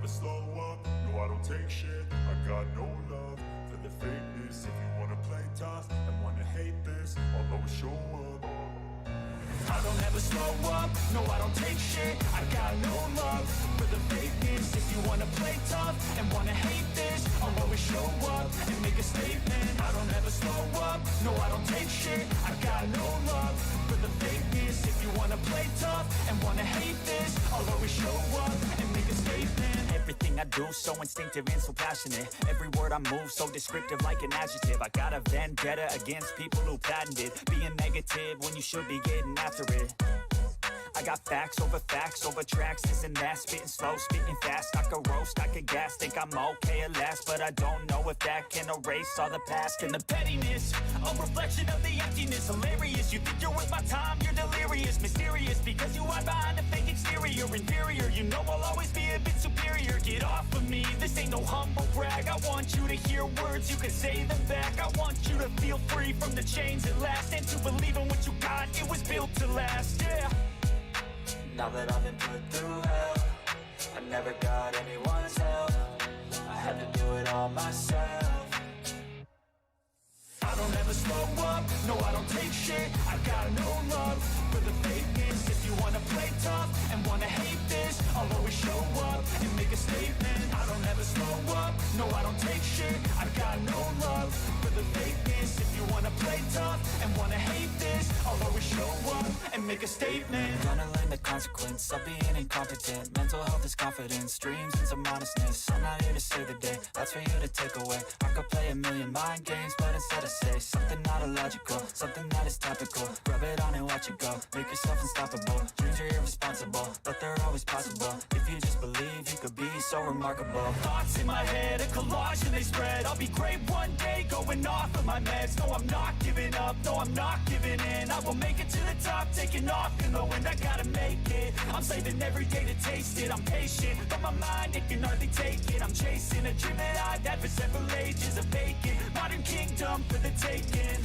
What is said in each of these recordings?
slow up, no I don't take shit. I got no love for the fakeness. If you wanna play tough and wanna hate this, I'll always show up. I don't ever slow up, no I don't take shit. I got no love for the fakeness. If you wanna play tough and wanna hate this, I'll always show up and make a statement. I don't ever slow up, no I don't take shit. I got no love for the fakeness. If you wanna play tough and wanna hate this, I'll always show up and make a statement. Everything I do so instinctive and so passionate. Every word I move so descriptive like an adjective. I got a vendetta against people who patented being negative when you should be getting after it. I got facts over tracks, this and that. Spitting slow, spitting fast. I could roast, I could gas. Think I'm okay at last, but I don't know if that can erase all the past. And the pettiness, a reflection of the emptiness. Hilarious, you think you're worth my time, you're delirious. Mysterious, because you hide behind a fake exterior. Inferior, you know I'll always be a bit superior. Get off of me, this ain't no humble brag. I want you to hear words, you can say them back. I want you to feel free from the chains at last, and to believe in what you got, it was built to last, yeah. Now that I've been put through hell, I never got anyone's help. I had to do it all myself. I don't ever slow up, no I don't take shit. I got no love for the fakeness. If you wanna play tough and wanna hate this, I'll always show up and make a statement. I don't ever slow up, no I don't take shit. I got no love for the fakeness. If you wanna play tough and wanna hate this, I'll always show up and make a statement. I'm gonna learn the consequence of being incompetent. Mental health is confidence, dreams and some honestness. I'm not here to save the day, that's for you to take away. I could play a million mind games, but instead I say something not illogical, something that is topical. Rub it on and watch it go, make yourself unstoppable. Dreams are irresponsible, but they're always possible. If you just believe, you could be so remarkable. Thoughts in my head, a collage and they spread. I'll be great one day, going off of my meds. No, I'm not giving up, no, I'm not giving in. I will make it to the top, taking off in the wind. I gotta make it, I'm saving every day to taste it. I'm patient, but my mind, it can hardly take it. I'm chasing a dream that I've had for several ages. A vacant, modern kingdom for the taking.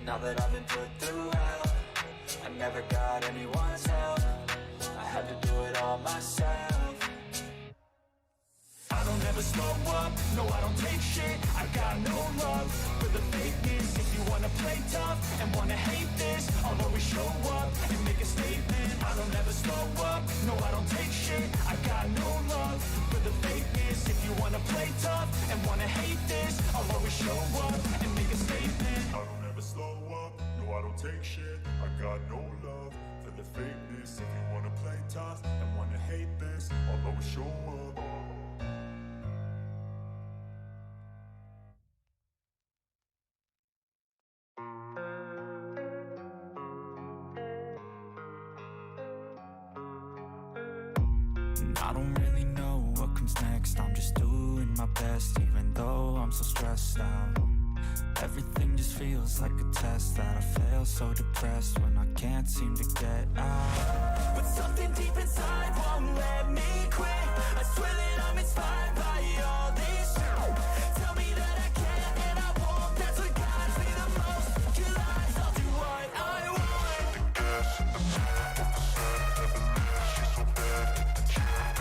Now that I've been put through hell, I never got anyone's help. I had to do it all myself. I don't ever slow up, no I don't take shit. I got no love for the fakeness. If you wanna play tough and wanna hate this, I'll always show up and make a statement. I don't ever slow up, no I don't take shit. I got no love for the fakeness. If you wanna play tough and wanna hate this, I'll always show up and make a statement. I don't ever slow up, no I don't take shit. I got no love for the fakeness. If you wanna play tough and wanna hate this, I'll always show up. I don't really know what comes next. I'm just doing my best, even though I'm so stressed out. Everything just feels like a test that I fail, so depressed when I can't seem to get out. But something deep inside won't let me quit. I swear that I'm inspired by all this. Tell me that I can and I won't. That's what guides me the most. Your lies, I'll do what I want. The gas in the back of the set, never leave. She's so bad, and she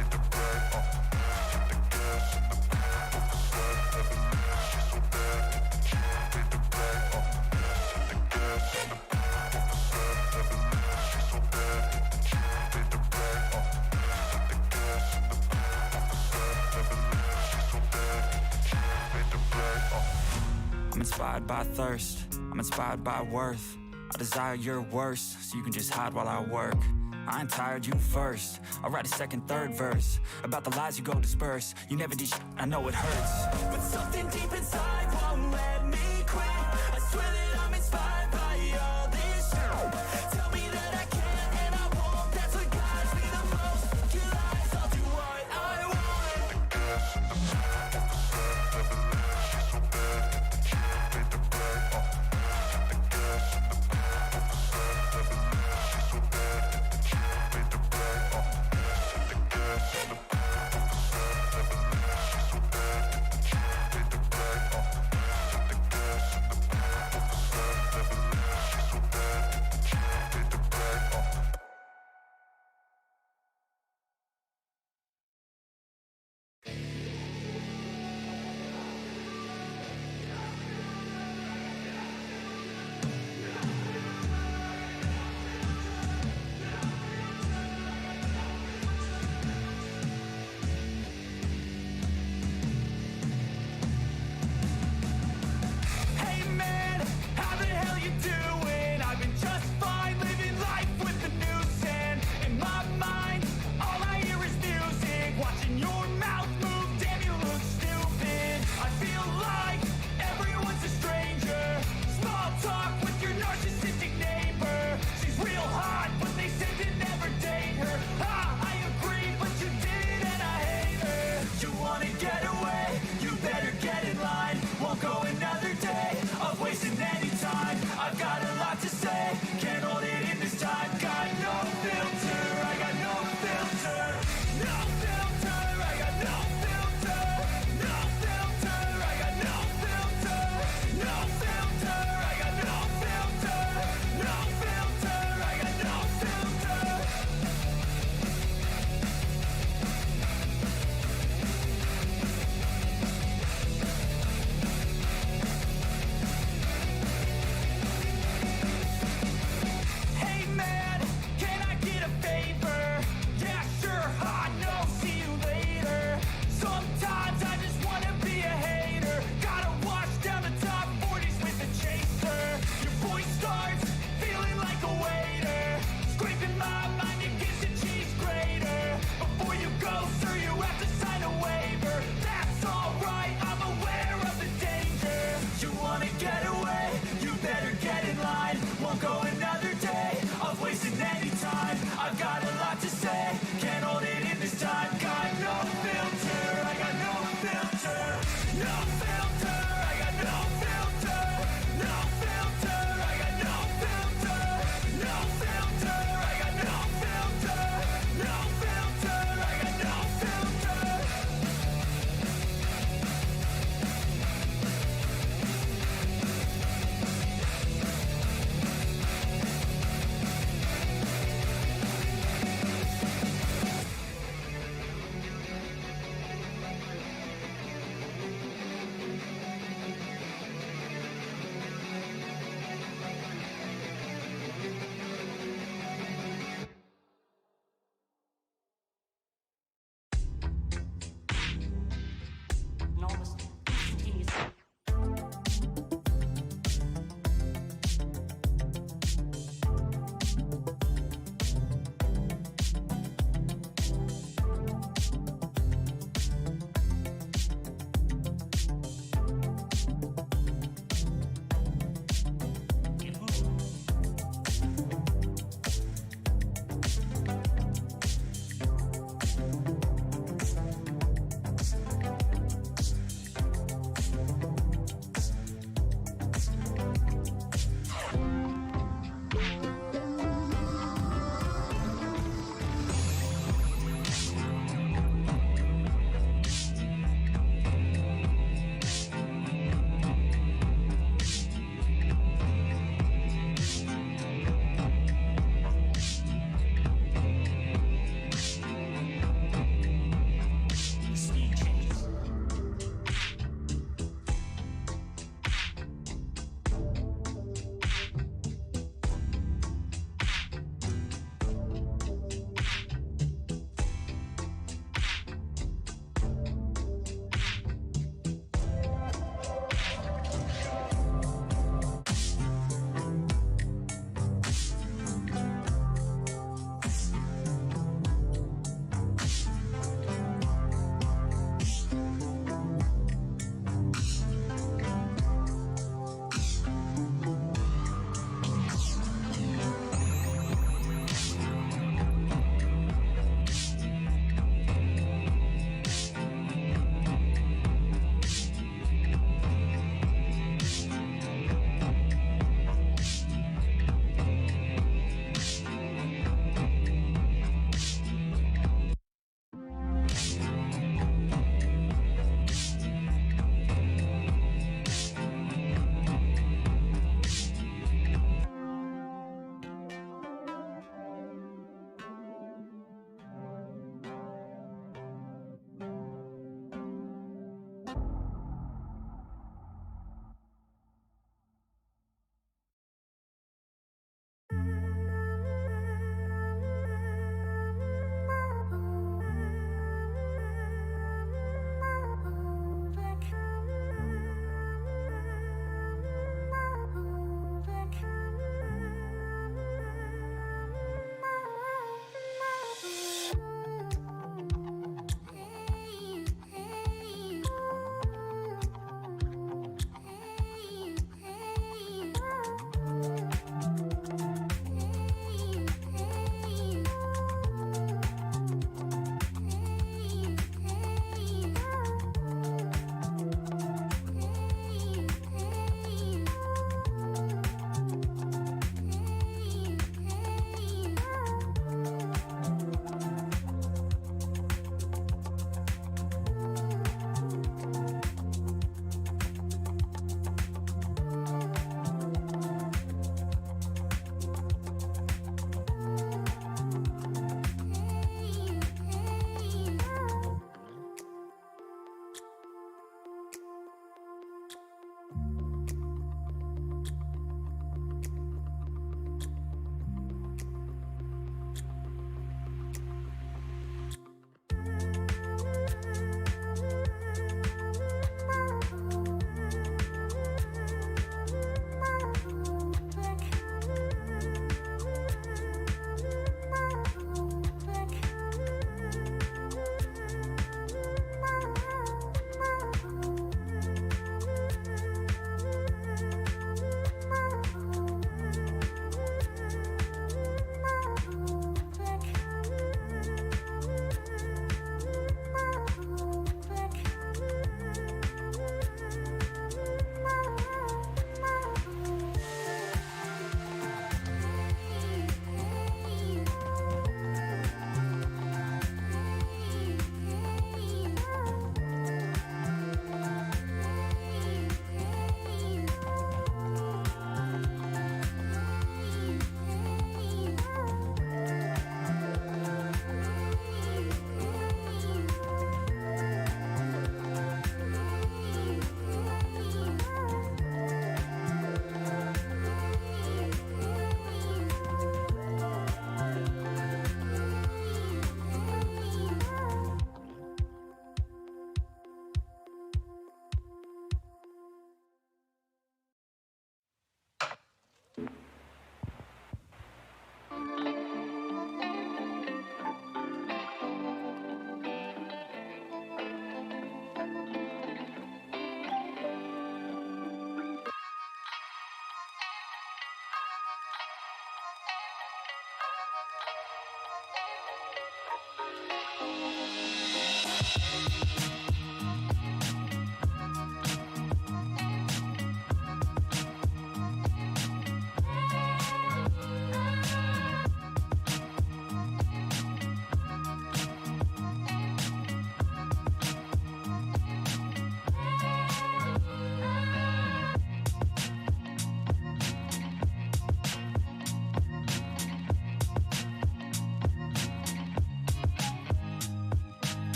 made the bread. The gas in the back of the set, never leave. She's so bad, and she made the bread. The gas in the back of the set, never leave. She's so bad, and she made the bread. The gas in the back of the set, never leave. She's so bad, and she made the bread. I'm inspired by thirst, I'm inspired by worth. I desire your worst, so you can just hide while I work. I ain't tired, you first. I'll write a second, third verse about the lies you go disperse. You never did shit, I know it hurts. But something deep inside won't let me quit. I swear that I'm inspired by all this. Tell me that I can and I won't. That's what guides me the most. Your lies, I'll do what I want. The gas in the back of the set, never leave. She's so bad, and she made the bread. The gas in the back of the set, never leave. She's so bad, and she made the bread. The gas in the back of the set, never leave. She's so bad, and she made the bread. The gas in the back of the set, never leave.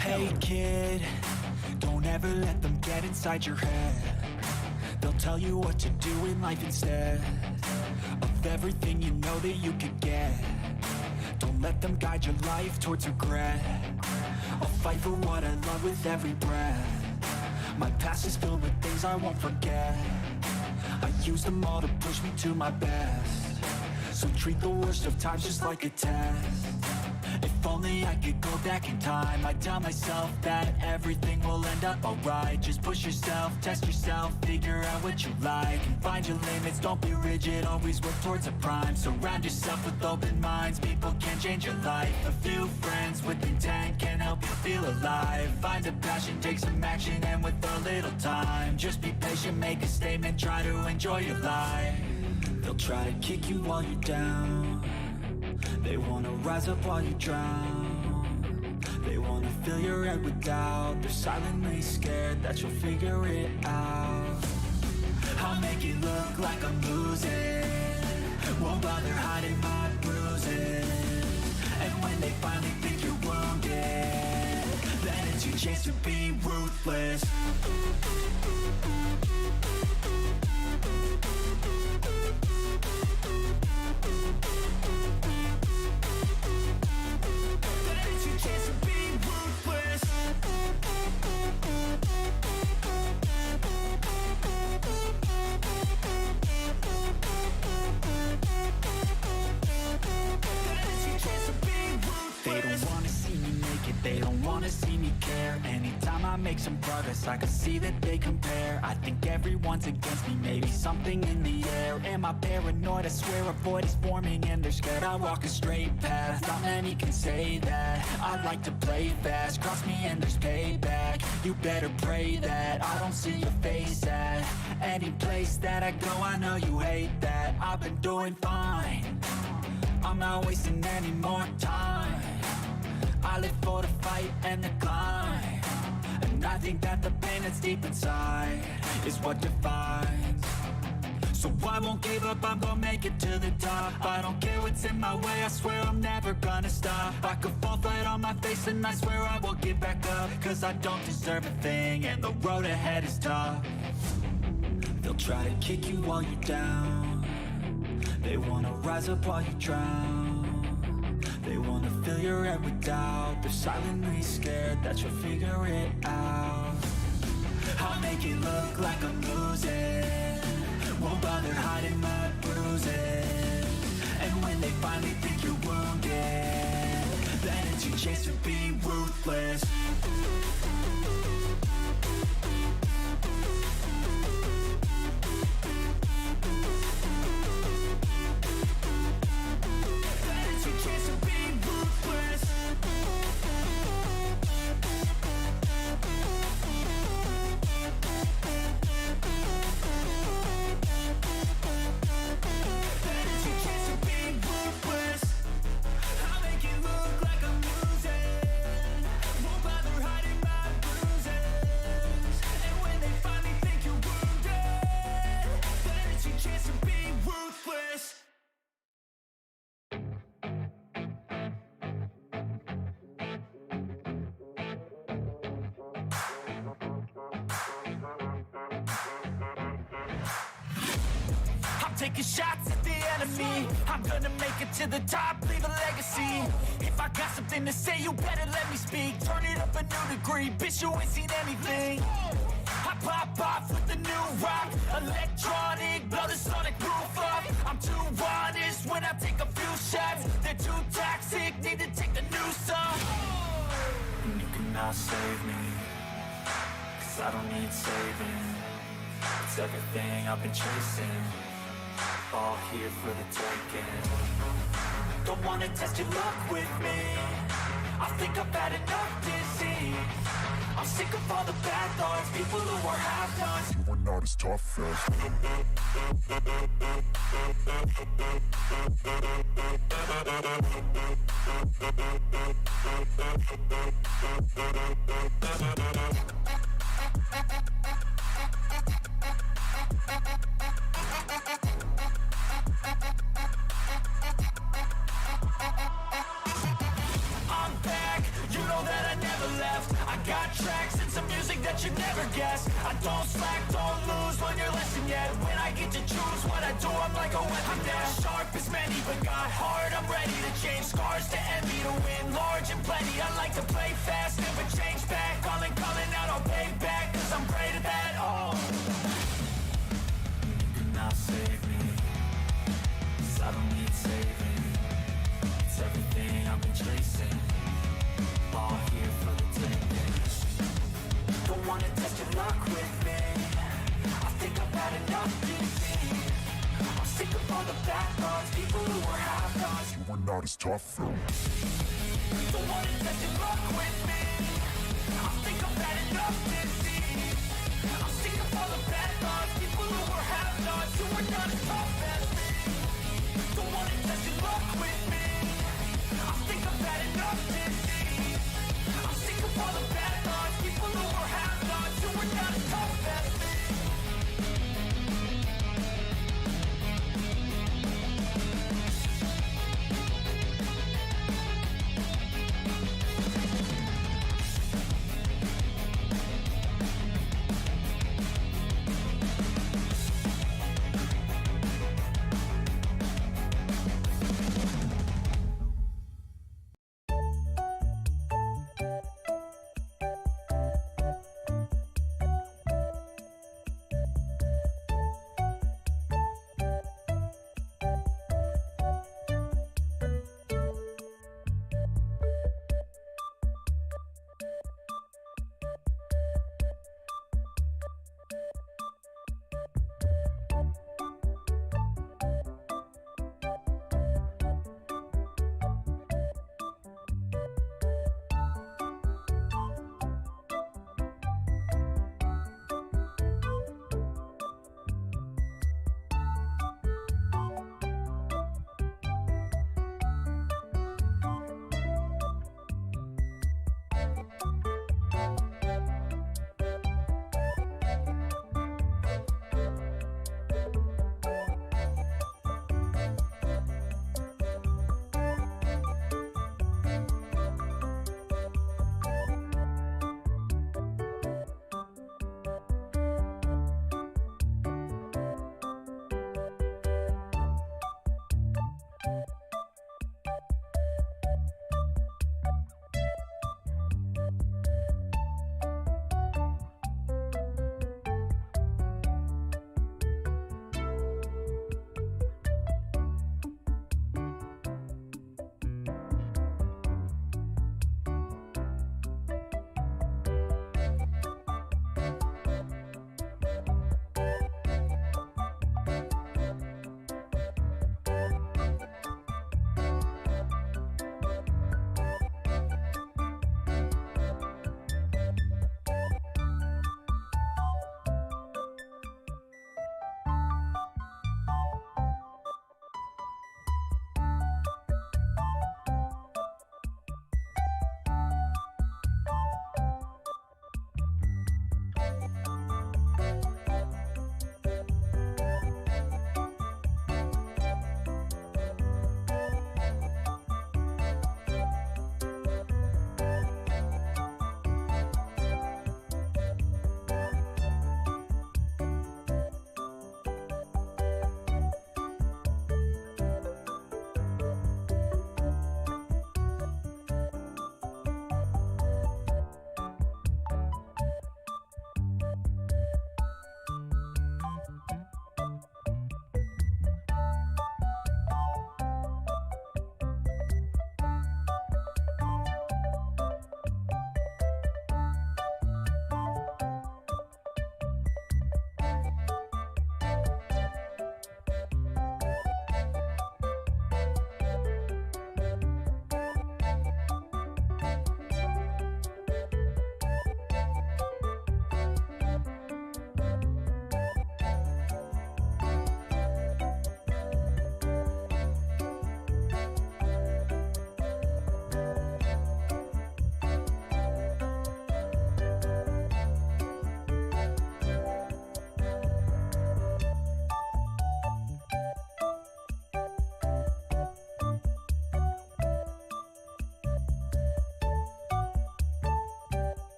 Hey kid, don't ever let them get inside your head. They'll tell you what to do in life instead of everything you know that you could get. Don't let them guide your life towards regret. I'll fight for what I love with every breath. My past is filled with things I won't forget. I use them all to push me to my best. So treat the worst of times just like a test. If only I could go back in time, I'd tell myself that everything will end up alright. Just push yourself, test yourself, figure out what you like, and find your limits, don't be rigid, always work towards a prime. Surround yourself with open minds, people can change your life. A few friends with intent can help you feel alive. Find a passion, take some action, and with a little time, just be patient, make a statement, try to enjoy your life. They'll try to kick you while you're down. They wanna rise up while you drown. They wanna fill your head with doubt. They're silently scared that you'll figure it out. I'll make it look like I'm losing, won't bother hiding my bruises. to be ruthless. They don't wanna see me care. Anytime I make some progress, I can see that they compare. I think everyone's against me, maybe something in the air. Am I paranoid? I swear a void is forming and they're scared I walk a straight path. Not many can say that. I like to play fast, cross me and there's payback. You better pray that I don't see your face at any place that I go. I know you hate that. I've been doing fine, I'm not wasting any more time. I live for the fight and the climb, and I think that the pain that's deep inside is what defines. So I won't give up, I'm gonna make it to the top. I don't care what's in my way, I swear I'm never gonna stop. I could fall flat on my face and I swear I will get back up, cause I don't deserve a thing and the road ahead is tough. They'll try to kick you while you're down, they wanna rise up while you drown. They wanna fill your head with doubt, they're silently scared that you'll figure it out. I'll make it look like I'm losing, won't bother hiding my bruises. And when they finally think you're wounded, then it's your chance to be ruthless. Taking shots at the enemy, I'm gonna make it to the top, leave a legacy. If I got something to say, you better let me speak. Turn it up a new degree, bitch, you ain't seen anything. I pop off with the new rock, electronic, blow the sonic roof up. I'm too honest when I take a few shots, they're too toxic, need to take the new song. And you cannot save me, cause I don't need saving. It's everything I've been chasing, all here for the taking. Don't wanna test your luck with me, I think I've had enough disease. I'm sick of all the bad thoughts, people who are half-nots. You are not as tough as I'm back, you know that I never left. I got tracks and some music that you never guessed. I don't slack, don't lose, learn your lesson yet. When I get to choose what I do, I'm like a weapon. I'm not sharp as many, but got heart. I'm ready to change scars to envy, to win large and plenty. I like to play fast, never change back. Calling out, I'll pay back, cause I'm great at that. Oh, you cannot save me, cause I don't need saving. It's everything I've been chasing, all here for the taking. Don't wanna test your luck with me, I think I've had enough disease. I'm sick of all the bad thoughts, people who are half-nots. you are not as tough though. Don't wanna test your luck with me, I think I've had enough disease. I'm sick of all the bad thoughts, people who are half-nots, who are not as tough as me. Don't wanna test your luck with me, I think I've had enough disease. I'm sick of all the bad thoughts, people who are half-nots, who are not as tough as me.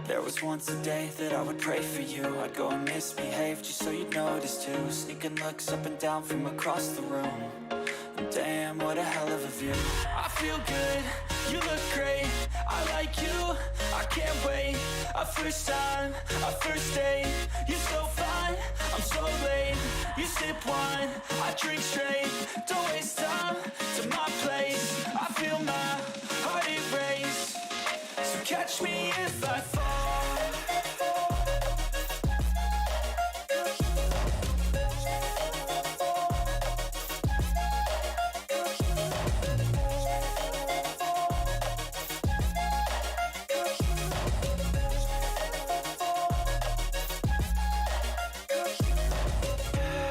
There was once a day that I would pray for you. I'd go and misbehave just so you'd notice too. Sneaking looks up and down from across the room. And damn, what a hell of a view. I feel good, you look great, I like you, I can't wait. A first time, a first date, you're so fine, I'm so late. You sip wine, I drink straight. Don't waste time to my place. I feel my heart erase. So catch me if I fall.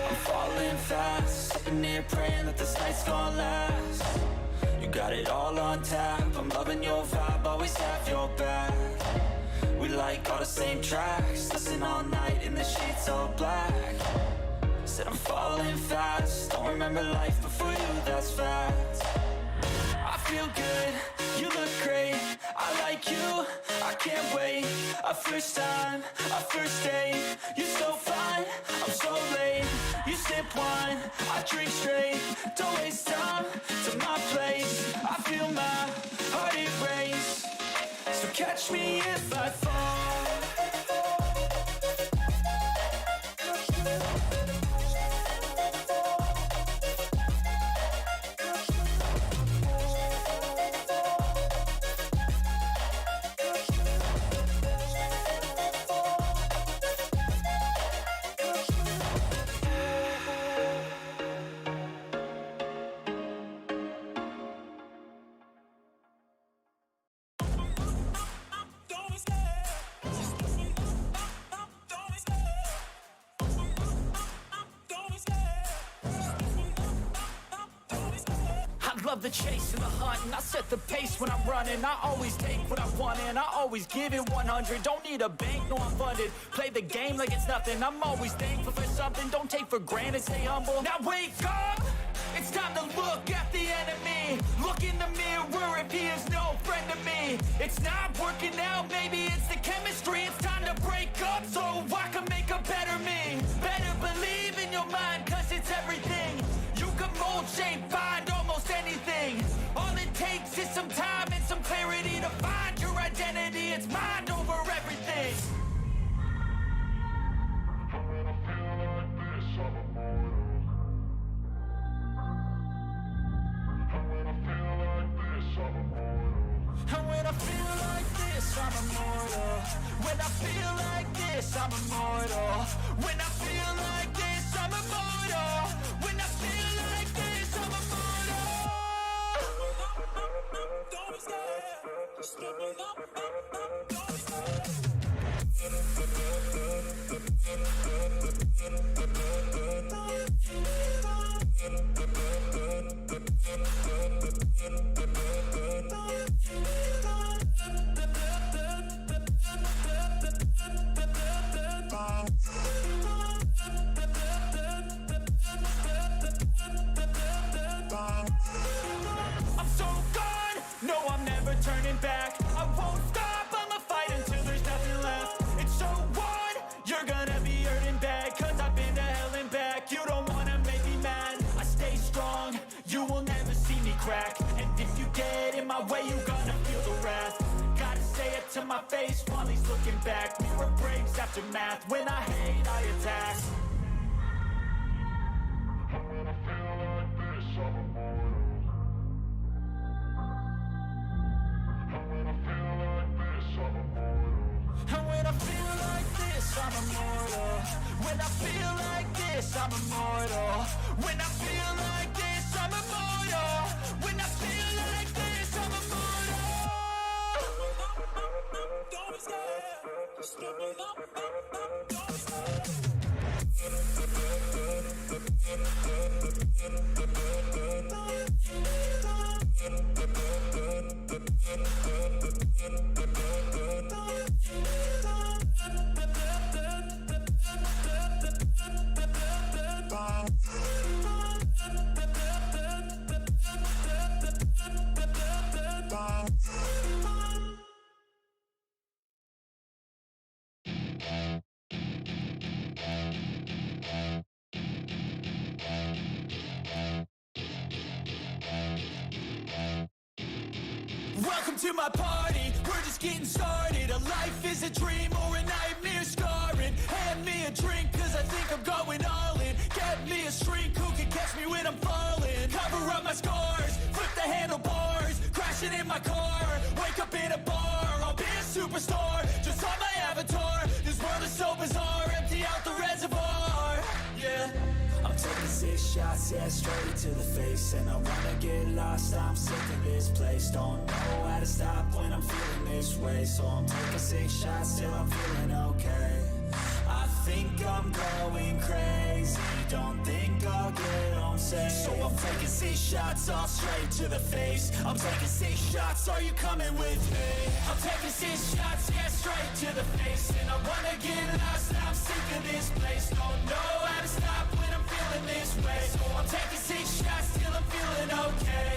I'm falling fast, sitting here praying that this night's gonna last. You got it all on tap, I'm loving your vibe, always have your back. We like all the same tracks, listen all night in the sheets all black. Said I'm falling fast, don't remember life before you, that's fact. I feel good, you look great, I like you, I can't wait. A first time, a first date, you're so fine, I'm so late. You sip wine, I drink straight. Don't waste time to my place. I feel my heart erase. So catch me if I fall. Love the chase and the hunt, and I set the pace when I'm running. I always take what I want and I always give it 100. Don't need a bank, no I'm funded. Play the game like it's nothing. I'm always thankful for something. Don't take for granted, stay humble. Now wake up, it's time to look at the enemy. Look in the mirror if he is no friend to me. It's not working out, maybe it's the chemistry. It's time to break up so I can make a better me. Better believe in your mind, cause it's everything. You can mold, shape, find almost anything. All it takes is some time and some clarity to find your identity. It's mind over everything. And when I feel like this, I'm immortal. When I feel like this, I'm immortal. When I feel like this, I'm immortal. When I feel like this, I'm immortal. Don't be scared. Just give me up. Don't be scared. I'm so gone, no I'm never turning back. I won't stop, I'ma fight until there's nothing left. It's so on, you're gonna be hurting bad. Cause I've been to hell and back. You don't wanna make me mad. I stay strong, you will never see me crack. And if you get in my way, you gonna feel the wrath. Gotta say it to my face while he's looking back. Mirror breaks after math, when I hate I attack. And when I feel like this, I'm immortal. When I feel like this, I'm immortal. When I feel like this, I'm immortal. When I feel like this, I'm immortal. Don't be scared. Just give me up. Don't be scared. Welcome to my party, we're just getting started. A life is a dream or a nightmare scarring. Hand me a drink cause I think I'm going all in. Get me a shrink who can catch me when I'm falling. Cover up my scars, flip the handlebars. Crashing in my car, wake up in a bar. I'll be a superstar, just on my avatar. This world is so bizarre, empty out the reservoir. Yeah, I'm taking 6 shots, yeah, straight to the face. And I wanna get lost, I'm sick of this place. Don't know how to stop when I'm feeling this way. So I'm taking 6 shots till I'm feeling okay. I think I'm going crazy, don't think I'll get home safe. So I'm taking 6 shots, all straight to the face. I'm taking 6 shots, are you coming with me? I'm taking 6 shots, yeah, straight to the face. And I wanna get lost, I'm sick of this place. Don't know how to stop when I'm feeling this way. So I'm taking 6 shots till I'm feeling okay.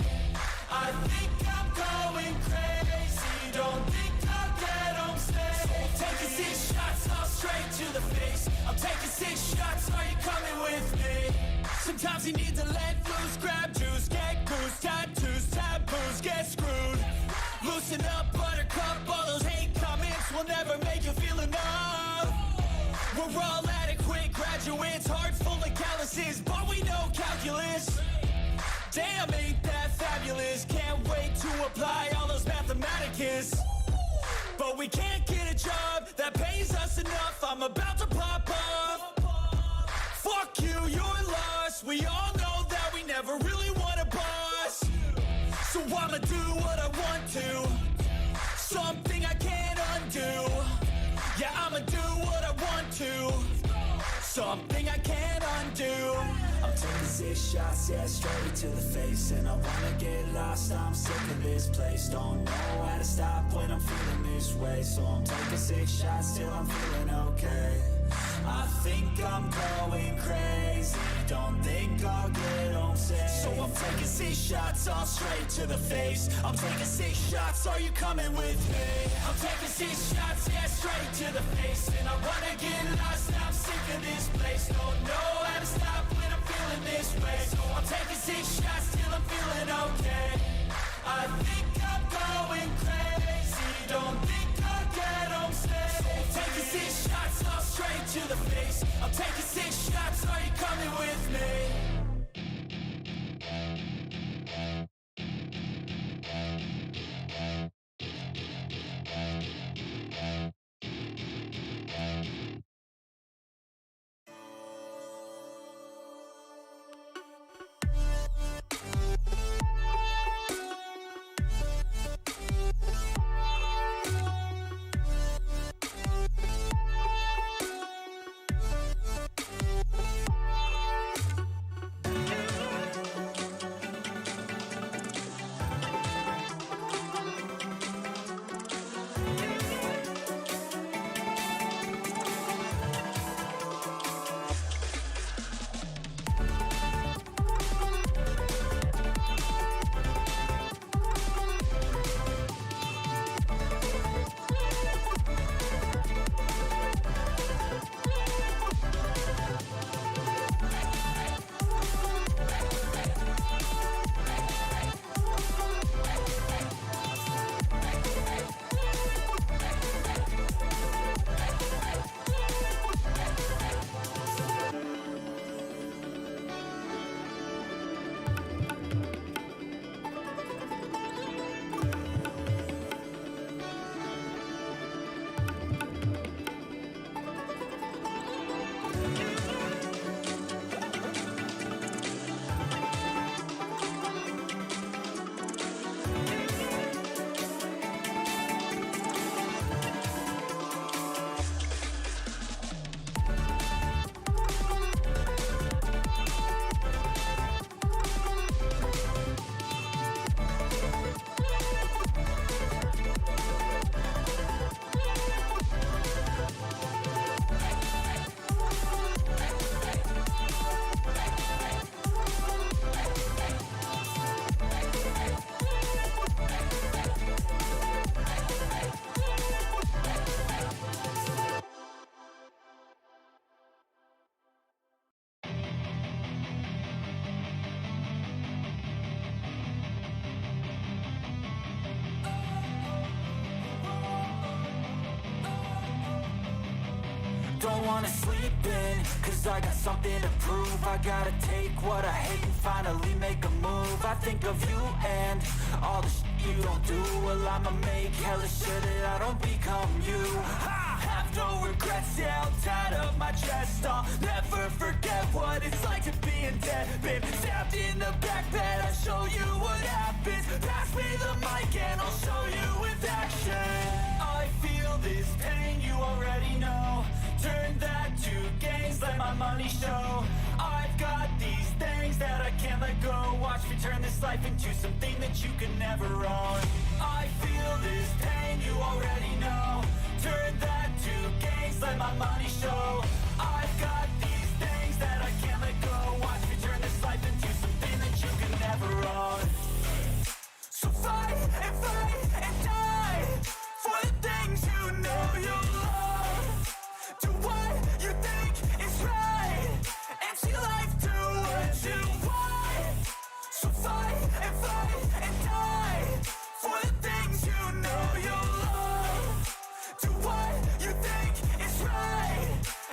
I think I'm going crazy, don't think I'll get home safe. So I'm taking 6 shots, all straight to the face. I'm taking 6 shots, are you coming with me? Sometimes you need to let loose, grab juice, get goose, tattoos, taboos, get screwed. Loosen up, buttercup, all those hate comments will never make you feel enough. We're all adequate graduates, heart full of calluses, but we know calculus. Damn, ain't that fabulous? Can't wait to apply all those mathematicus. But we can't get a job that pays us enough. I'm about to pop up. Fuck you, you're lost. We all know that we never really want a boss. So I'ma do what I want to, something I can't undo. Yeah, I'ma do what I want to, something I can't undo. I'm taking 6 shots, yeah, straight to the face. And I wanna get lost, I'm sick of this place. Don't know how to stop when I'm feeling this way. So I'm taking 6 shots till I'm feeling okay. I think I'm going crazy, don't think I'll get home safe. So I'm taking 6 shots, all straight to the face. I'm taking 6 shots, are you coming with me? I'm taking 6 shots, yeah, straight to the face. And I wanna get lost, I'm sick of this place. Don't know how to stop when I'm feeling this way. So I'm taking 6 shots till I'm feeling okay. I think I'm going crazy, don't think I'll get home safe. So I'm taking 6 shots, all straight to the face. I'm taking 6 shots, are you coming with me? don't wanna sleep in, cause I got something to prove. I gotta take what I hate and finally make a move. I think of you and all the shit you don't do. Well, I'ma make hella sure that I don't become you. I have no regrets, yeah, I'll tie up my chest. I'll never forget what it's like to be in debt. Been stabbed in the back bed, I'll show you what happens. Pass me the mic and I'll show you with action. I feel this pain, you already know. Turn that to gains, let my money show. I've got these things that I can't let go. Watch me turn this life into something that you can never own. I feel this pain, you already know. Turn that to gains, let my money show. I've got these things that I can't let go. Watch me turn this life into something that you can never own. So fight and die for the things you know you love. Do what you think is right and see life do what you want. So fight and die for the things you know you love. Do what you think is right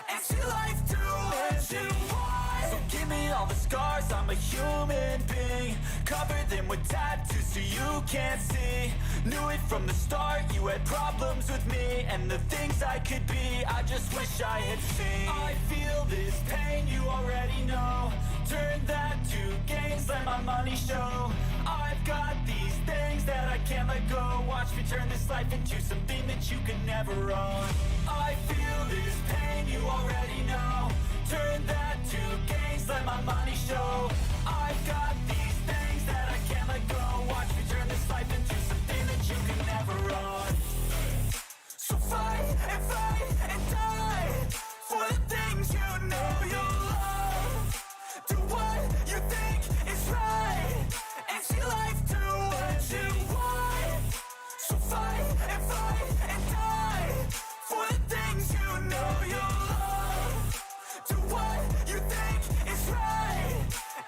and see life do what you want. So give me all the scars, I'm a human being. Cover them with tattoos so you can't see. Knew it from the start, you had problems with me and the things I could be, I just wish I had seen. I feel this pain, you already know. Turn that to gains, let my money show. I've got these things that I can't let go. Watch me turn this life into something that you can never own. I feel this pain, you already know. Turn that to gains, let my money show. I've got these things that I can't let go. Watch me turn this life into something that you can never own. So fight and die for the things you know you love. Do what you think is right and see life do what you want. So fight and die for the things you know you love. Do what you think is right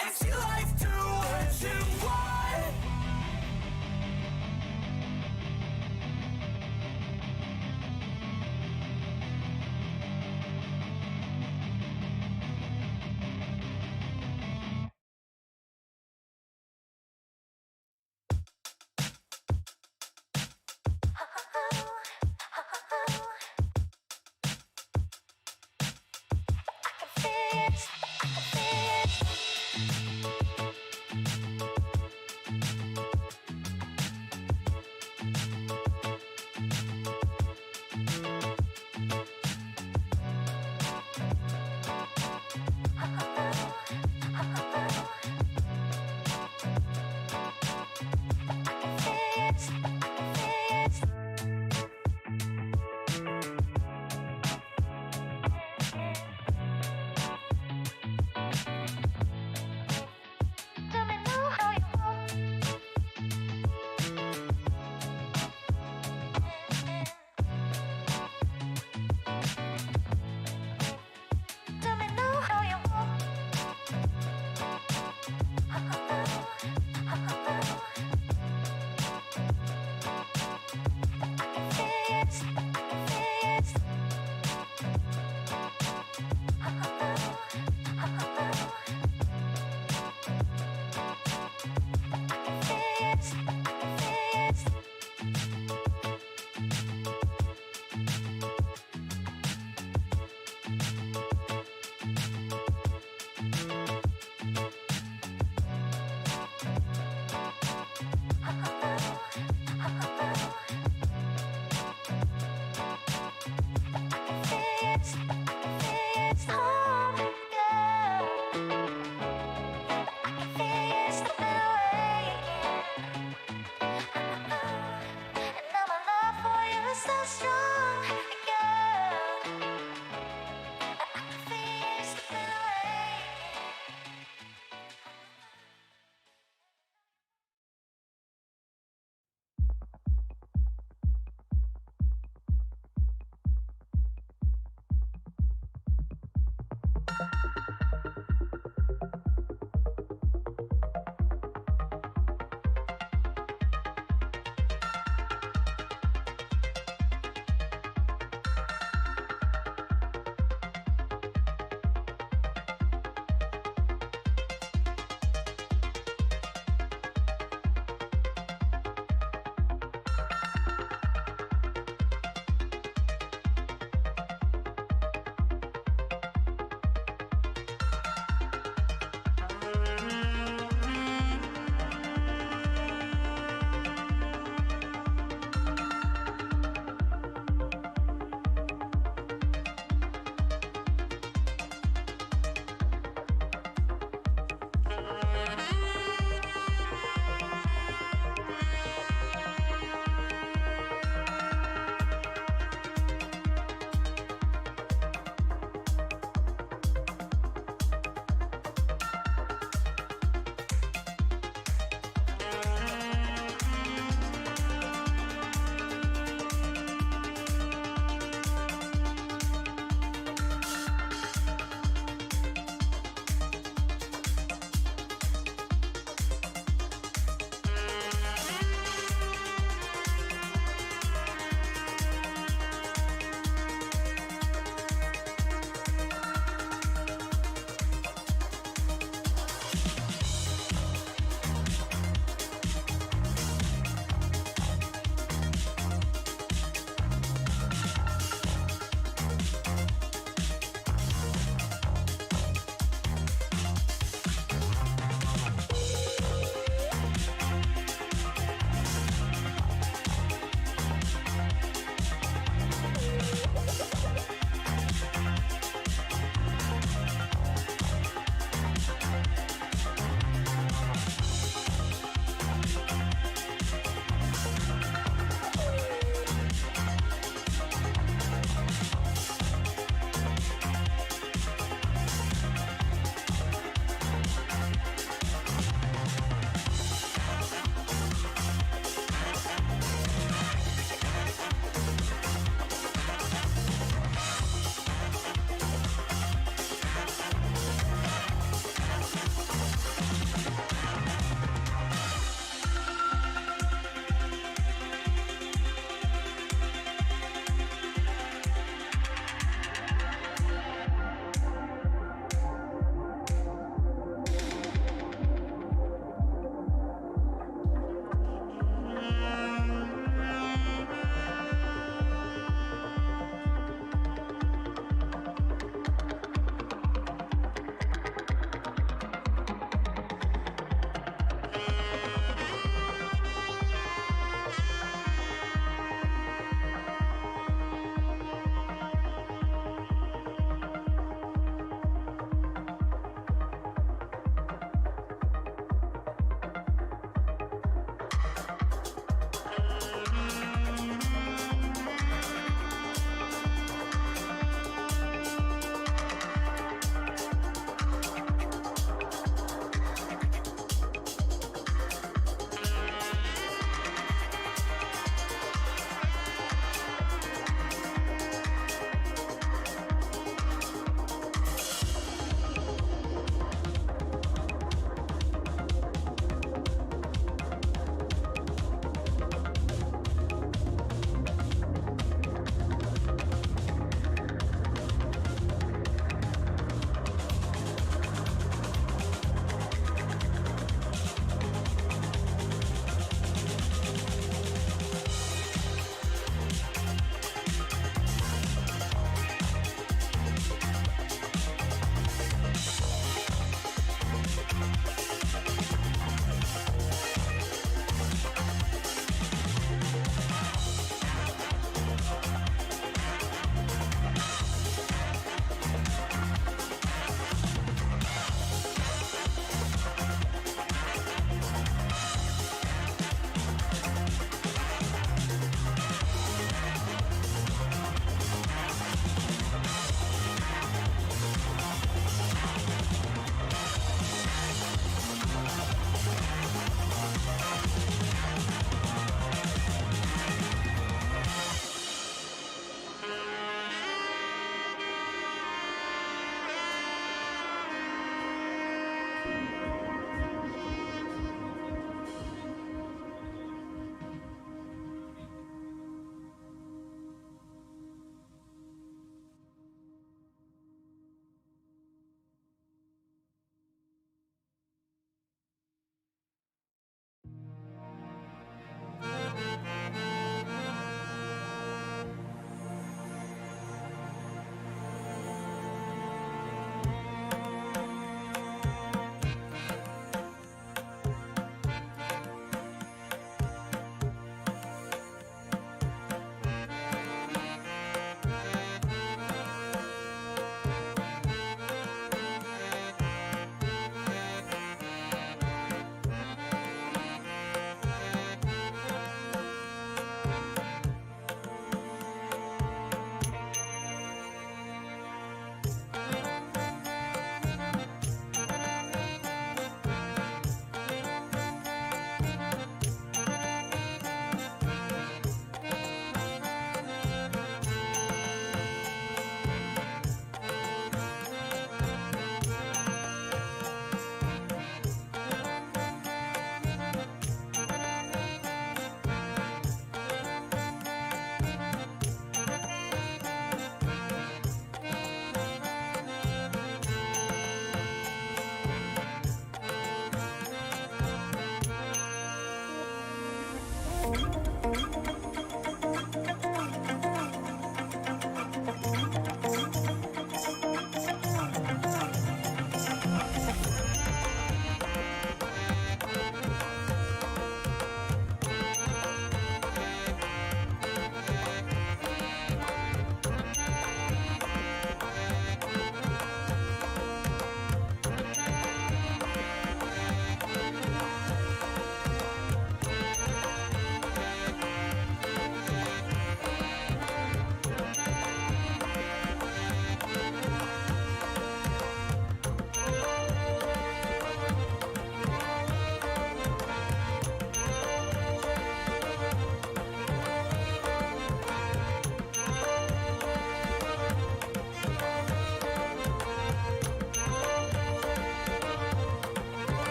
and see life do what you want.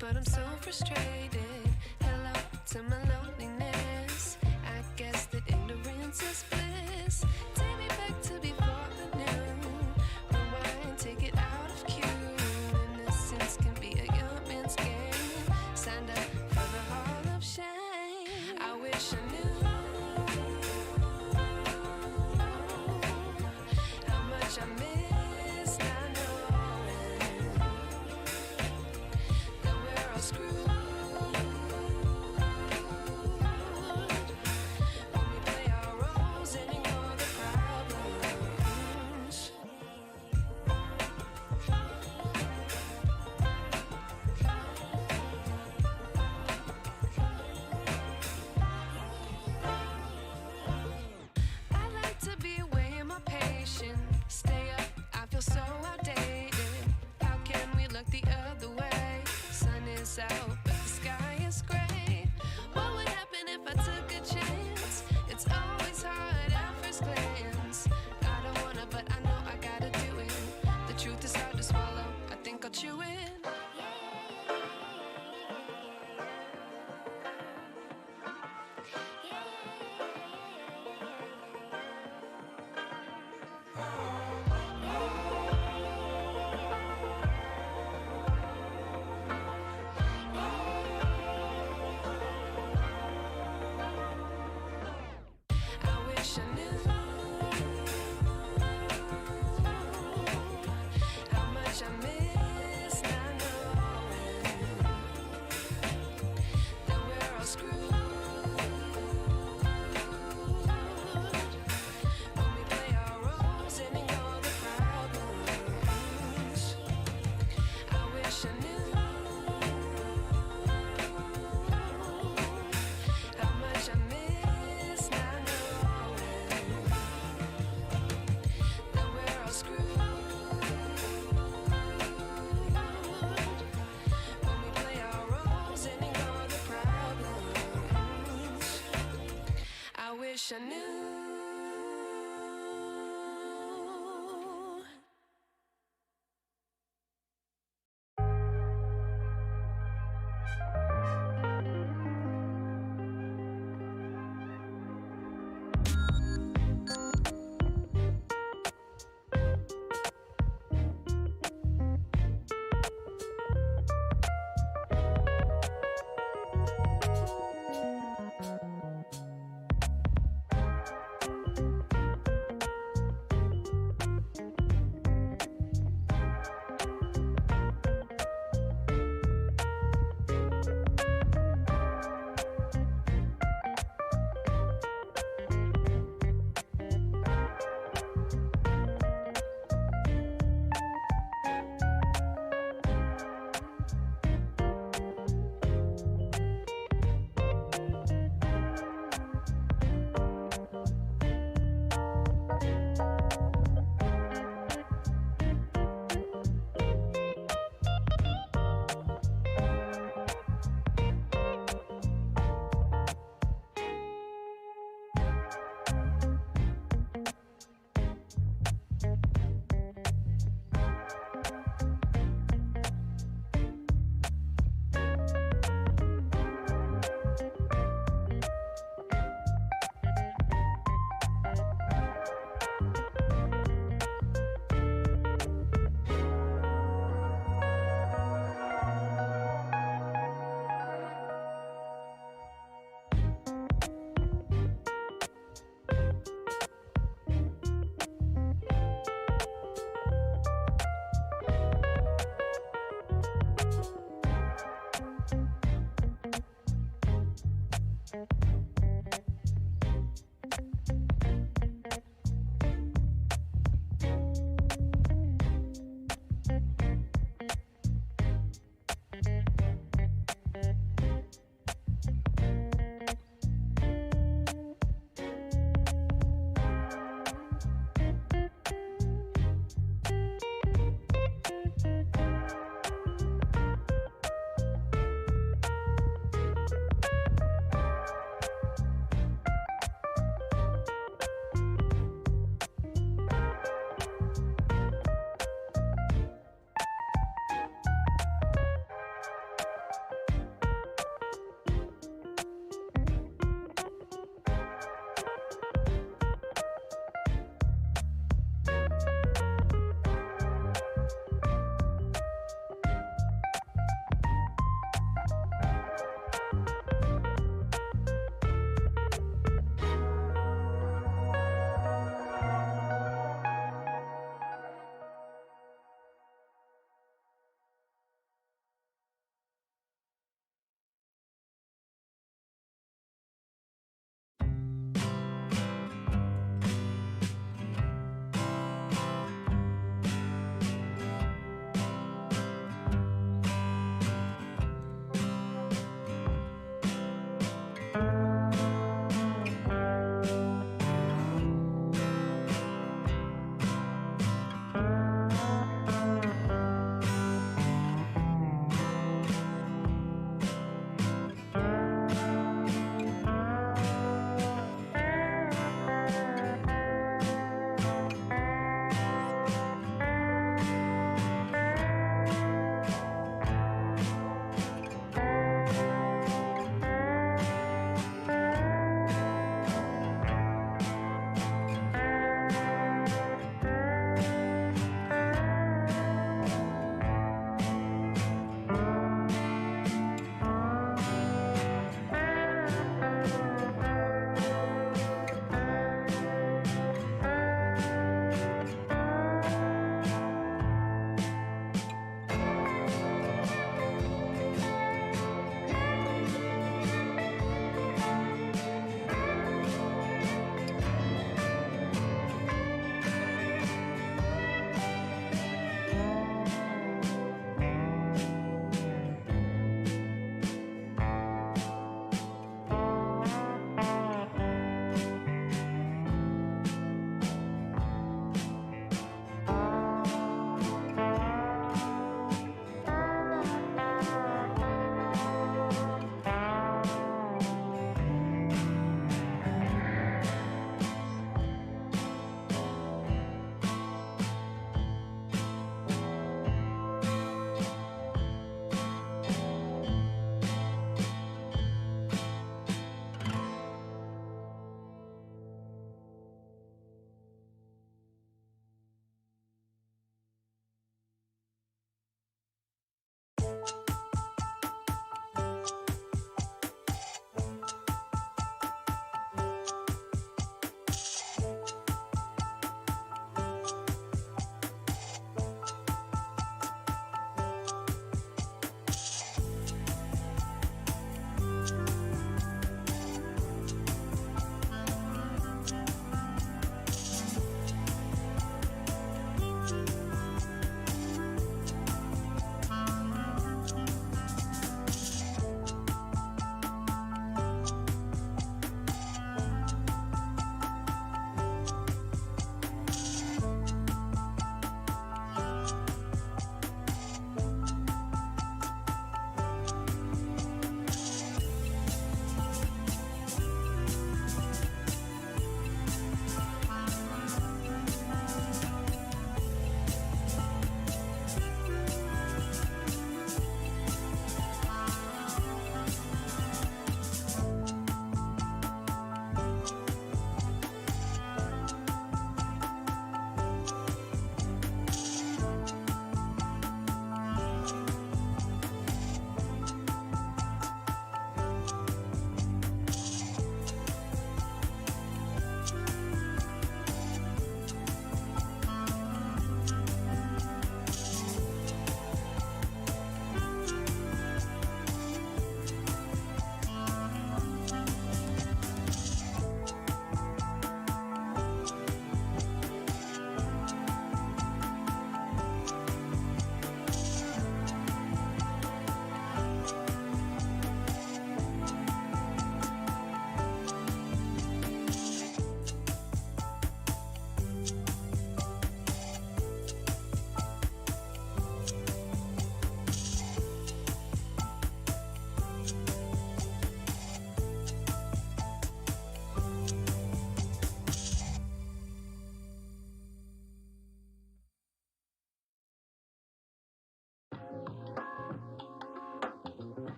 But I'm so frustrated. Hello to my loneliness. I guess that ignorance is bliss. Take me back to before the new. Rewind, take it out of cue. Innocence can be a young man's game. Signed up for the hall of shame. I wish I knew how much I miss not knowing that we're all screwed. When we play our roles and ignore the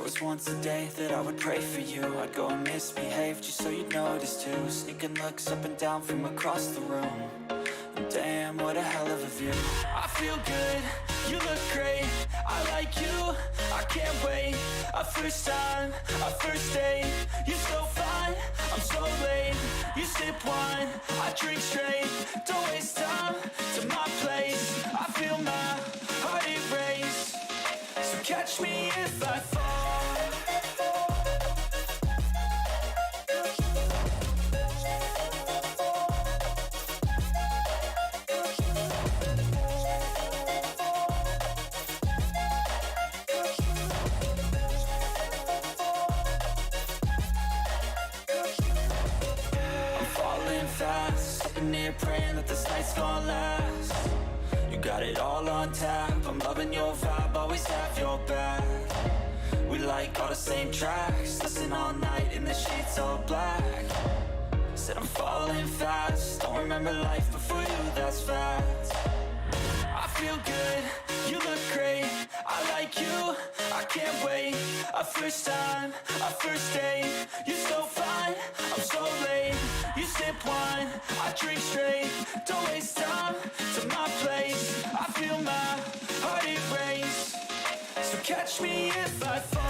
was once a day that I would pray for you. I'd go and misbehave just so you'd notice too. Sneaking looks up and down from across the room. And damn, what a hell of a view. I feel good, you look great, I like you, I can't wait. A first time, a first date, you're so fine, I'm so late. You sip wine, I drink straight, don't waste time to my place. I feel my heart erase, so catch me if I fall. Sitting here praying that this night's gonna last. You got it all on tap, I'm loving your vibe, always have your back. We like all the same tracks, listen all night in the sheets all black. Said I'm falling fast, don't remember life before you, that's fact. I feel good, you look great, I like you, I can't wait. A first time, a first date, you're so fine, I'm so late. You sip wine, I drink straight, don't waste time to my place. I feel my heart erase, so catch me if I fall.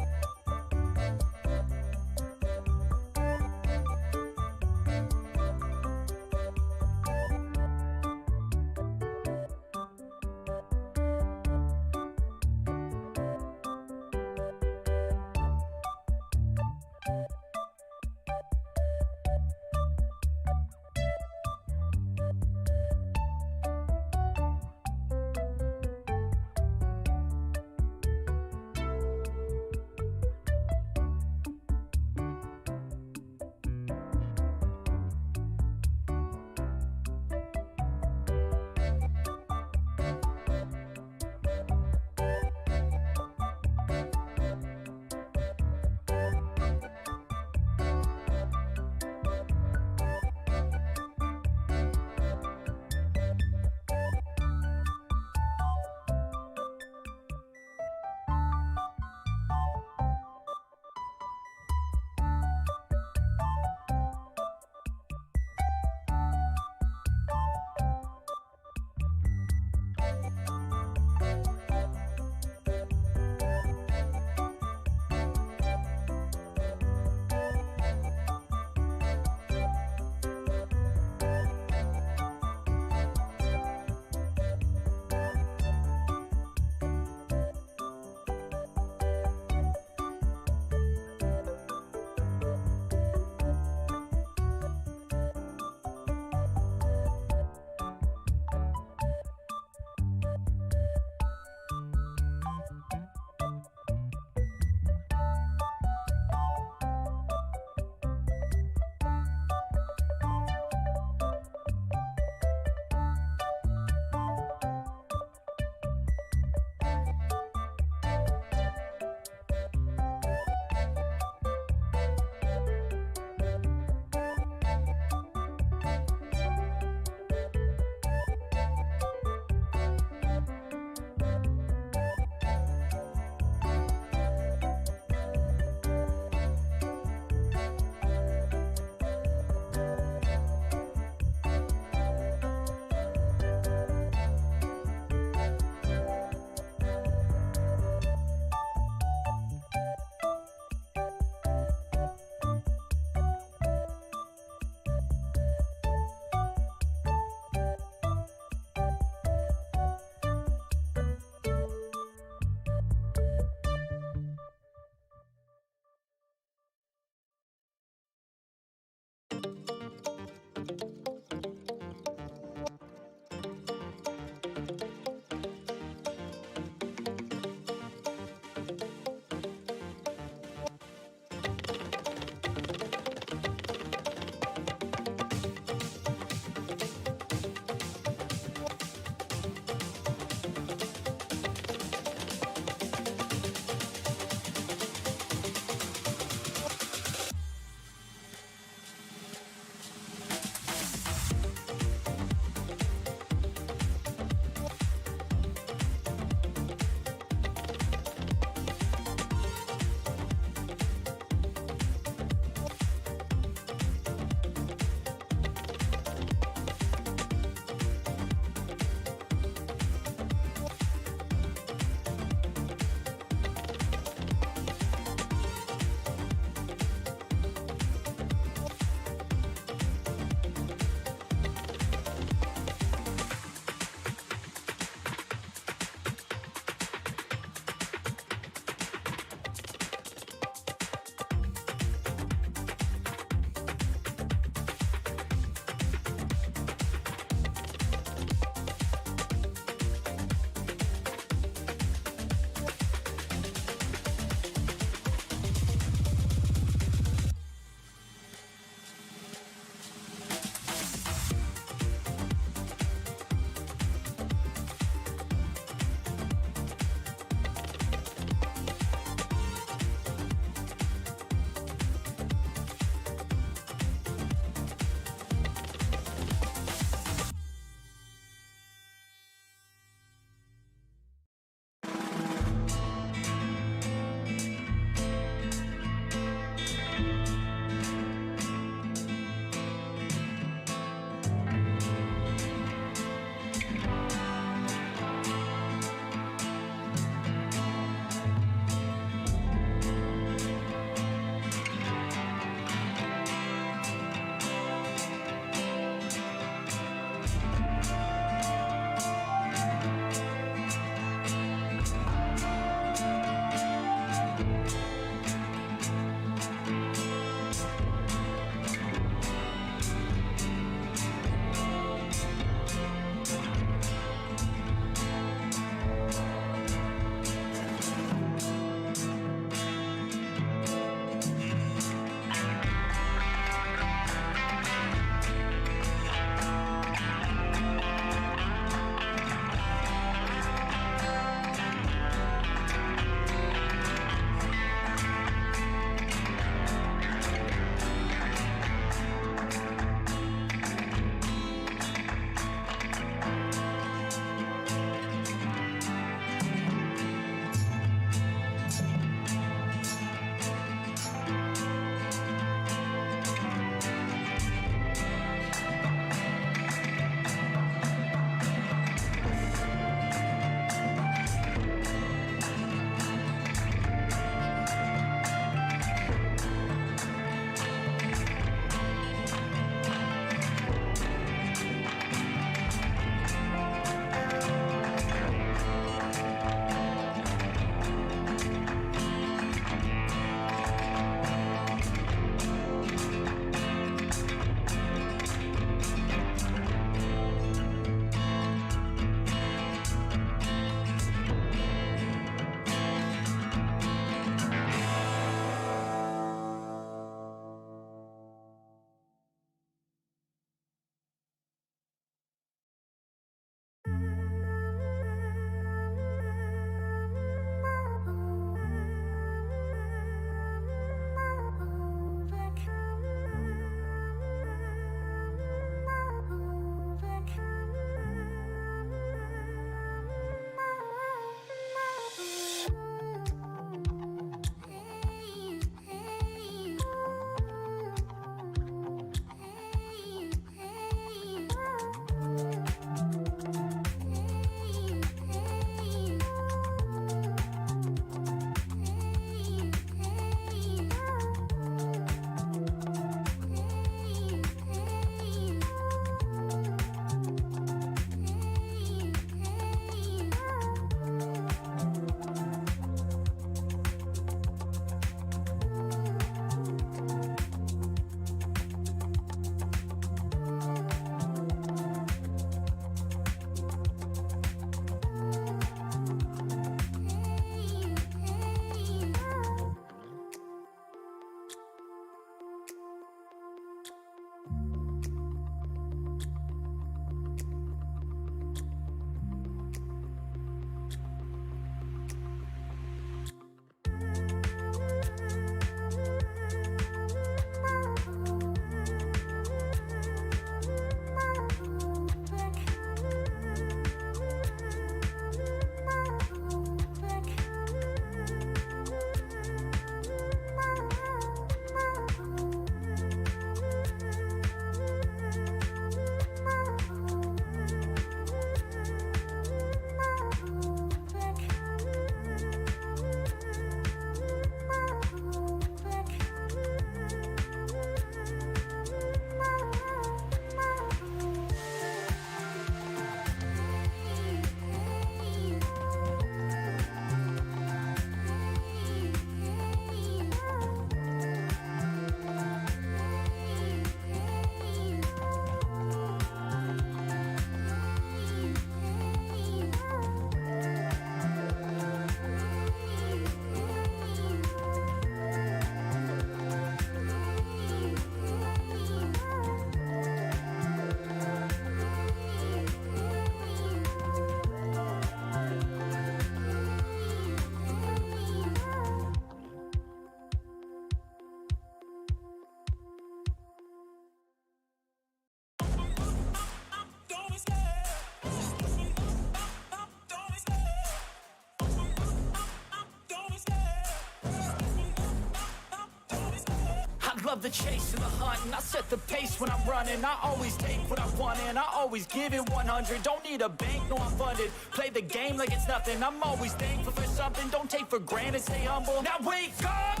the chase and the hunt, and I set the pace when I'm running. I always take what I want and I always give it 100. Don't need a bank, no I'm funded. Play the game like it's nothing. I'm always thankful for something. Don't take for granted, stay humble. Now wake up!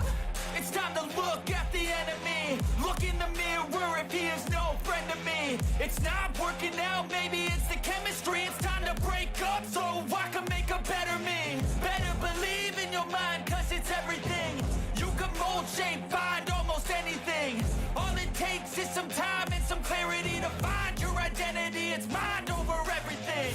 It's time to look at the enemy. Look in the mirror if he is no friend to me. It's not working out, maybe it's the chemistry. It's time to break up so I can make a better me. Better believe in your mind, cause it's everything. You can mold, shape, find almost anything. All it takes is some time and some clarity to find your identity. It's mind over everything.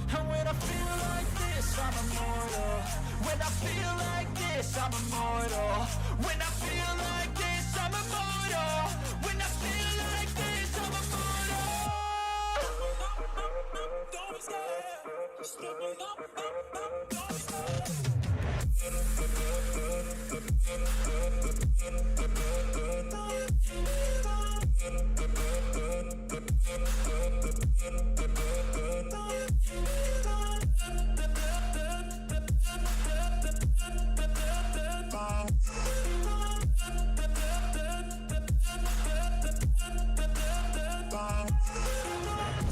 And when I feel like this, I'm immortal. When I feel like this, I'm immortal. When I feel like this, I'm immortal. When I feel like this, I'm immortal. Don't be scared. Just look up, don't be scared.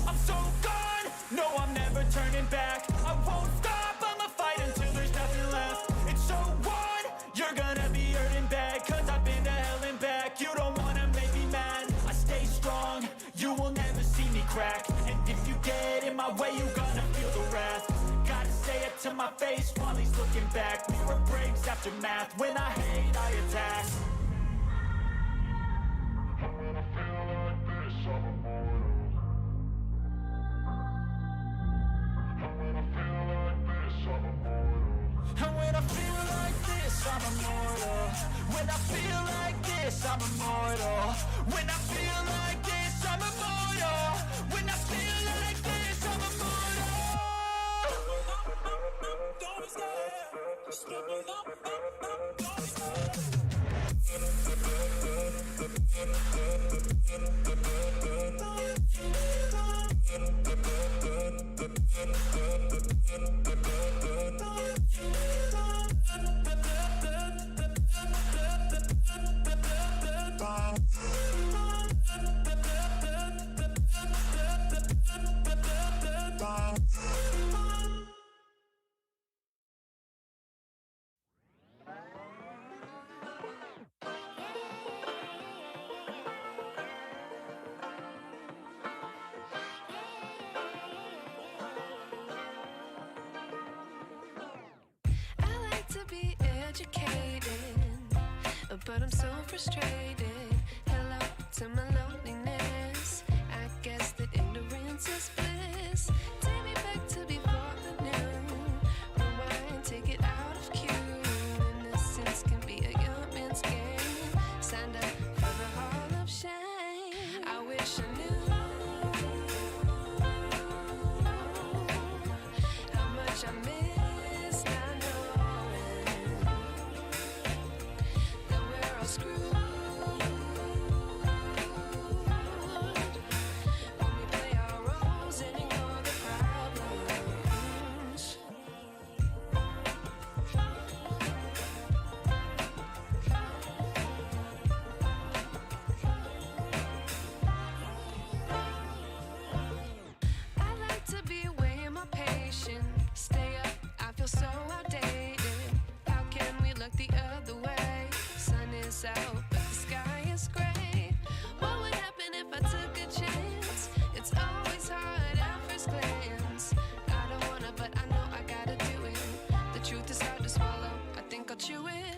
I'm so gone, no I'm never turning back. I won't stop, I'ma fight until there's nothing left. It's so on, you're gonna be hurting bad, cause I've been to hell and back. You don't wanna make me mad, I stay strong, you will never see me crack. And if you get in my way, you gonna feel the wrath. Gotta say it to my face while he's looking back. Mirror breaks after math, when I hate I attack. And when I feel like this, I'm immortal. When I feel like this, I'm immortal. When I feel like this, I'm immortal. When I feel like this, I'm immortal. Don't be scared. Just look up, don't be scared. But I'm so frustrated. Hello to my loneliness. I guess that ignorance is bliss. Take me back to before the new. Rewind, take it out of cue. Innocence can be a young man's game. Signed up for the hall of shame. I wish I knew how much I missed. I know that we're all screwed. When we play our roles and ignore the problems. I like to be away in my patience. Stay up, I feel so outdated. How can we look the other way? Sun is out, but the sky is gray. What would happen if I took a chance? It's always hard at first glance. I don't wanna, but I know I gotta do it. The truth is hard to swallow, I think I'll chew it.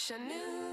wish I knew.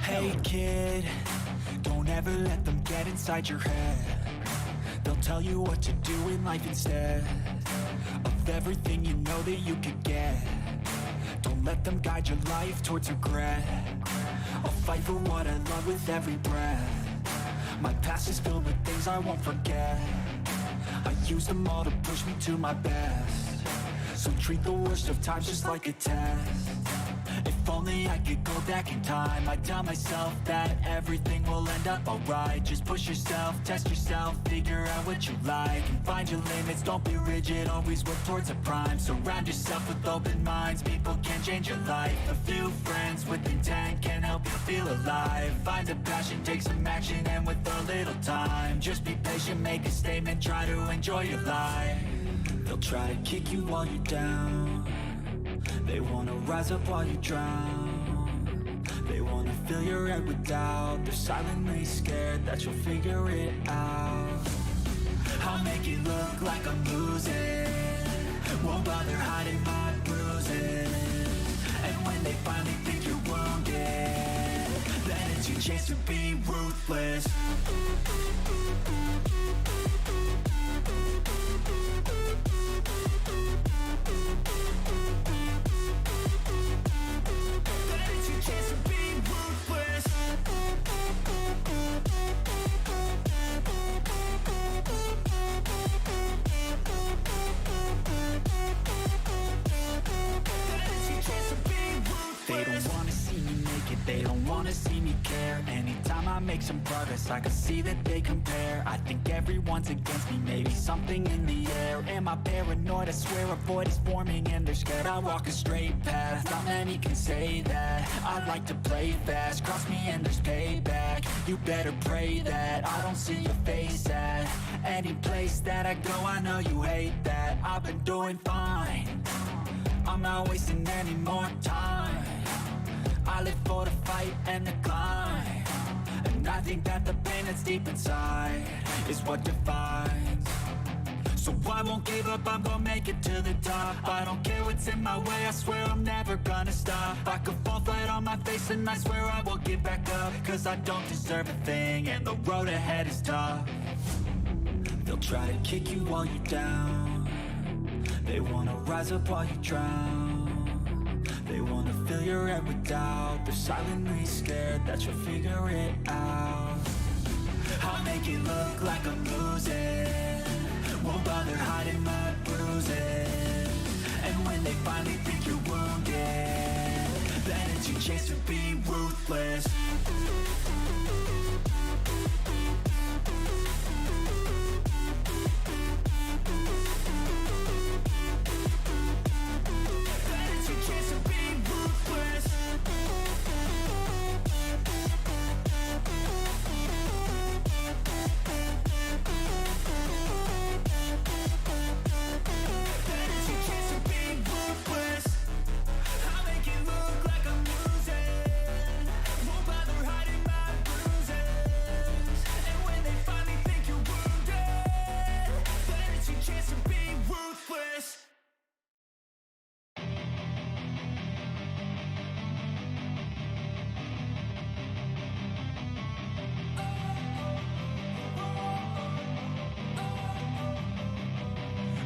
Hey kid, don't ever let them get inside your head. They'll tell you what to do in life instead of everything you know that you could get. Don't let them guide your life towards regret. I'll fight for what I love with every breath. My past is filled with things I won't forget. I use them all to push me to my best. So treat the worst of times just like a test. If only I could go back in time, I'd tell myself that everything will end up alright. Just push yourself, test yourself, figure out what you like, and find your limits, don't be rigid, always work towards a prime. Surround yourself with open minds, people can change your life. A few friends with intent can help you feel alive. Find a passion, take some action, and with a little time, just be patient, make a statement, try to enjoy your life. They'll try to kick you while you're down. They wanna rise up while you drown. They wanna fill your head with doubt. They're silently scared that you'll figure it out. I'll make it look like I'm losing, won't bother hiding my bruises. And when they finally think you're wounded, then it's your chance to be ruthless. they don't wanna see me care. Anytime I make some progress, I can see that they compare. I think everyone's against me, maybe something in the air. Am I paranoid? I swear a void is forming and they're scared. I walk a straight path, not many can say that. I like to play fast, cross me and there's payback. You better pray that I don't see your face at any place that I go. I know you hate that. I've been doing fine, I'm not wasting any more time. I live for the fight and the climb, and I think that the pain that's deep inside is what defines. So I won't give up, I'm gonna make it to the top. I don't care what's in my way, I swear I'm never gonna stop. I could fall flat on my face and I swear I will get back up, cause I don't deserve a thing and the road ahead is tough. They'll try to kick you while you're down, they wanna rise up while you drown. They wanna fill your head with doubt, they're silently scared that you'll figure it out. I'll make it look like I'm losing, won't bother hiding my bruises. And when they finally think you're wounded, then it's your chance to be ruthless.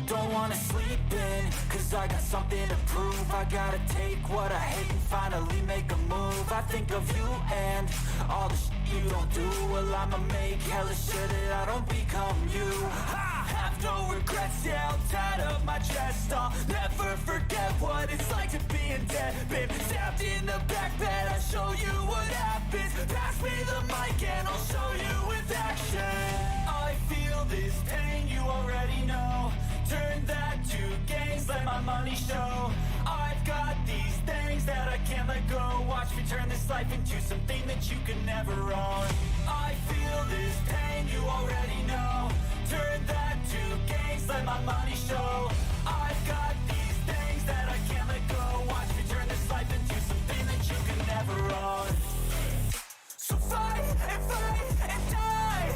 Don't wanna sleep in, cause I got something to prove. I gotta take what I hate and finally make a move. I think of you and all the shit you don't do. Well, I'ma make hella sure that I don't become you. I have no regrets, yeah, I'll tie up my chest. I'll never forget what it's like to be in debt. Been stabbed in the back bed, I'll show you what happens. Pass me the mic and I'll show you with action. I feel this pain, you already know. Turn that to gains, let my money show. I've got these things that I can't let go. Watch me turn this life into something that you can never own. I feel this pain, you already know. Turn that to gains, let my money show. I've got these things that I can't let go. Watch me turn this life into something that you can never own. So fight and die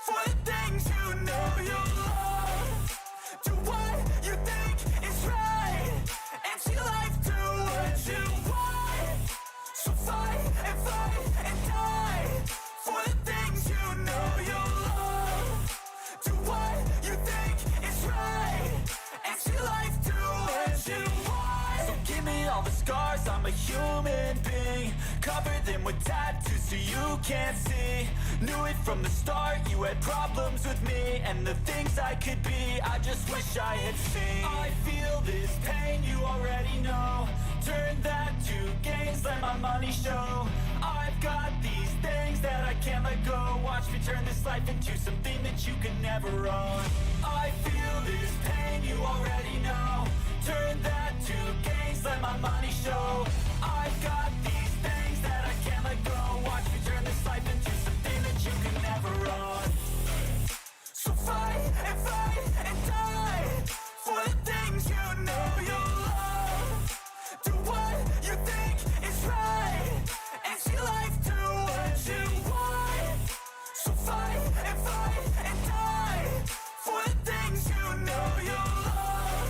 for the things you know you love. Do what you think is right, and see life do what you want. So fight and die for the things you know you love. Do what you think is right, and see life do what you want. So give me all the scars, I'm a human being. Cover them with tattoos so you can't see. Knew it from the start, you had problems with me and the things I could be, I just wish I had seen. I feel this pain, you already know. Turn that to gains, let my money show. I've got these things that I can't let go. Watch me turn this life into something that you can never own. I feel this pain, you already know. Turn that to gains, let my money show. I've got these things that I can't let go. Watch me turn this life into something that you can never own. So fight and die for the things you know you love. Do what you think is right, and see life do what you want. So fight and die for the things you know you love.